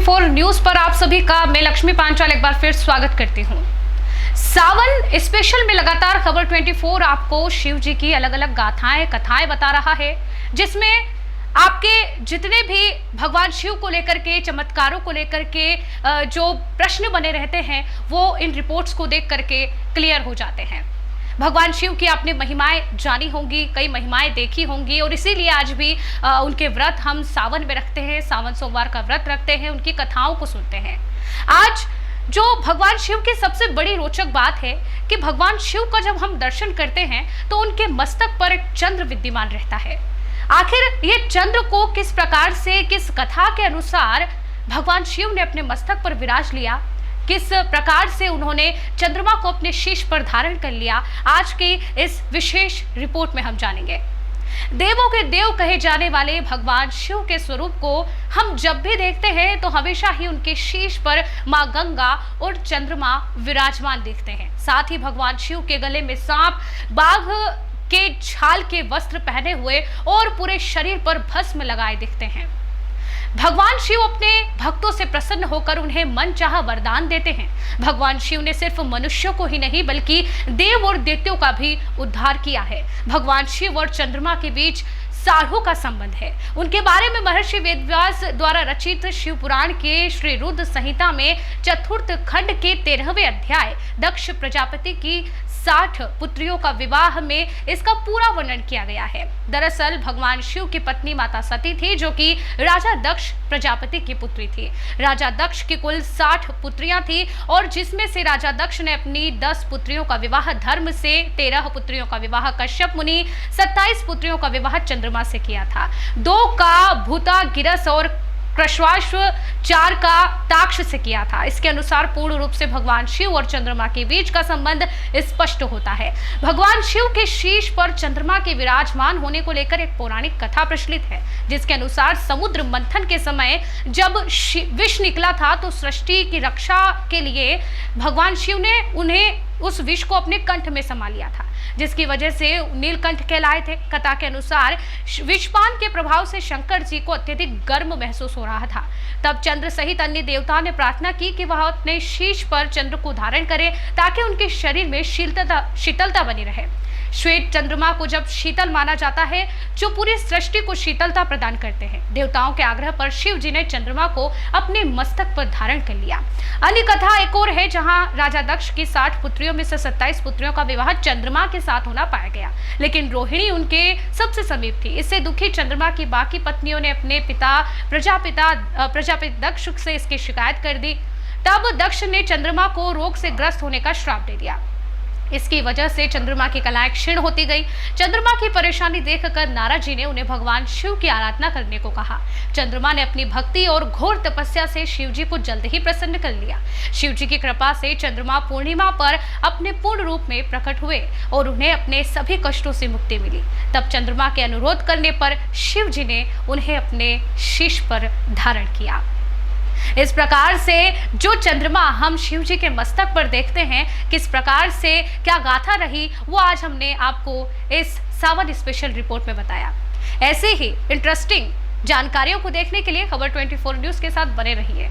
24 news पर आप सभी का मैं लक्ष्मी पांचाल एक बार फिर स्वागत करती हूँ। सावन स्पेशल में लगातार खबर 24 आपको शिव जी की अलग अलग गाथाएं कथाएं बता रहा है, जिसमें आपके जितने भी भगवान शिव को लेकर के चमत्कारों को लेकर के जो प्रश्न बने रहते हैं वो इन रिपोर्ट्स को देख करके क्लियर हो जाते हैं। भगवान शिव की आपने महिमाएं जानी होंगी, कई महिमाएं देखी होंगी और इसीलिए आज भी उनके व्रत हम सावन में रखते हैं, सावन सोमवार का व्रत रखते हैं, उनकी कथाओं को सुनते हैं। आज जो भगवान शिव की सबसे बड़ी रोचक बात है कि भगवान शिव का जब हम दर्शन करते हैं तो उनके मस्तक पर एक चंद्र विद्यमान रहता है। आखिर ये चंद्र को किस प्रकार से, किस कथा के अनुसार भगवान शिव ने अपने मस्तक पर विराज लिया, किस प्रकार से उन्होंने चंद्रमा को अपने शीश पर धारण कर लिया, आज की इस विशेष रिपोर्ट में हम जानेंगे। देवों के देव कहे जाने वाले भगवान शिव के स्वरूप को हम जब भी देखते हैं तो हमेशा ही उनके शीश पर मां गंगा और चंद्रमा विराजमान दिखते हैं। साथ ही भगवान शिव के गले में सांप, बाघ के छाल के वस्त्र पहने हुए और पूरे शरीर पर भस्म लगाए दिखते हैं। भगवान शिव अपने भक्तों से प्रसन्न होकर उन्हें मनचाहा वरदान देते हैं। भगवान शिव ने सिर्फ मनुष्यों को ही नहीं बल्कि देव और दैत्यों का भी उद्धार किया है। भगवान शिव और चंद्रमा के बीच साढ़ू का संबंध है। उनके बारे में महर्षि वेदव्यास द्वारा रचित शिव पुराण के श्री रुद्र संहिता में चतुर्थ खंड के 13वें अध्याय दक्ष प्रजापति की 60 पुत्रियों का विवाह में इसका पूरा वर्णन किया गया है। दरअसल भगवान शिव की पत्नी माता सती थी, जो कि राजा दक्ष प्रजापति की पुत्री थी। राजा दक्ष की कुल 60 पुत्रियां थी और जिसमें से राजा दक्ष ने अपनी 10 पुत्रियों का विवाह धर्म से, 13 पुत्रियों का विवाह कश्यप मुनि, 27 पुत्रियों का विवाह चंद्रमा से किया था। 2 का भूता गिरस और कृश्वाश्व, 4 का ताक्ष से किया था। इसके अनुसार पूर्ण रूप से भगवान शिव और चंद्रमा के बीच का संबंध स्पष्ट होता है। भगवान शिव के शीश पर चंद्रमा के विराजमान होने को लेकर एक पौराणिक कथा प्रचलित है, जिसके अनुसार समुद्र मंथन के समय जब विष निकला था तो सृष्टि की रक्षा के लिए भगवान शिव ने उन्हें उस विष को अपने कंठ में समा लिया था, जिसकी वजह से नीलकंठ कहलाए थे। कथा के अनुसार विषपान के प्रभाव से शंकर जी को अत्यधिक गर्म महसूस हो रहा था। तब चंद्र सहित अन्य देवताओं ने प्रार्थना की कि वह अपने शीश पर चंद्र को धारण करें ताकि उनके शरीर में शीतलता बनी रहे। श्वेत चंद्रमा को जब शीतल माना जाता है, जो पूरी सृष्टि को शीतलता प्रदान करते हैं। देवताओं के आग्रह पर शिव जी ने चंद्रमा को अपने मस्तक पर धारण कर लिया। अन्य कथा एक और है, जहां राजा दक्ष की 60 पुत्रियों में से 27 पुत्रियों का विवाह चंद्रमा के साथ होना पाया गया, लेकिन रोहिणी उनके सबसे समीप थी। इससे दुखी चंद्रमा की बाकी पत्नियों ने अपने पिता प्रजापति दक्ष से इसकी शिकायत कर दी। तब दक्ष ने चंद्रमा को रोग से ग्रस्त होने का श्राप दे दिया। इसकी वजह से चंद्रमा की कलाएं क्षीण होती गई। चंद्रमा की परेशानी देखकर नारद जी ने उन्हें भगवान शिव की आराधना करने को कहा। चंद्रमा ने अपनी भक्ति और घोर तपस्या से शिव जी को जल्द ही प्रसन्न कर लिया। शिव जी की कृपा से चंद्रमा पूर्णिमा पर अपने पूर्ण रूप में प्रकट हुए और उन्हें अपने सभी कष्टों से मुक्ति मिली। तब चंद्रमा के अनुरोध करने पर शिव जी ने उन्हें अपने शीश पर धारण किया। इस प्रकार से जो चंद्रमा हम शिव जी के मस्तक पर देखते हैं, किस प्रकार से क्या गाथा रही, वो आज हमने आपको इस सावन स्पेशल रिपोर्ट में बताया। ऐसे ही इंटरेस्टिंग जानकारियों को देखने के लिए खबर 24 न्यूज के साथ बने रहिए।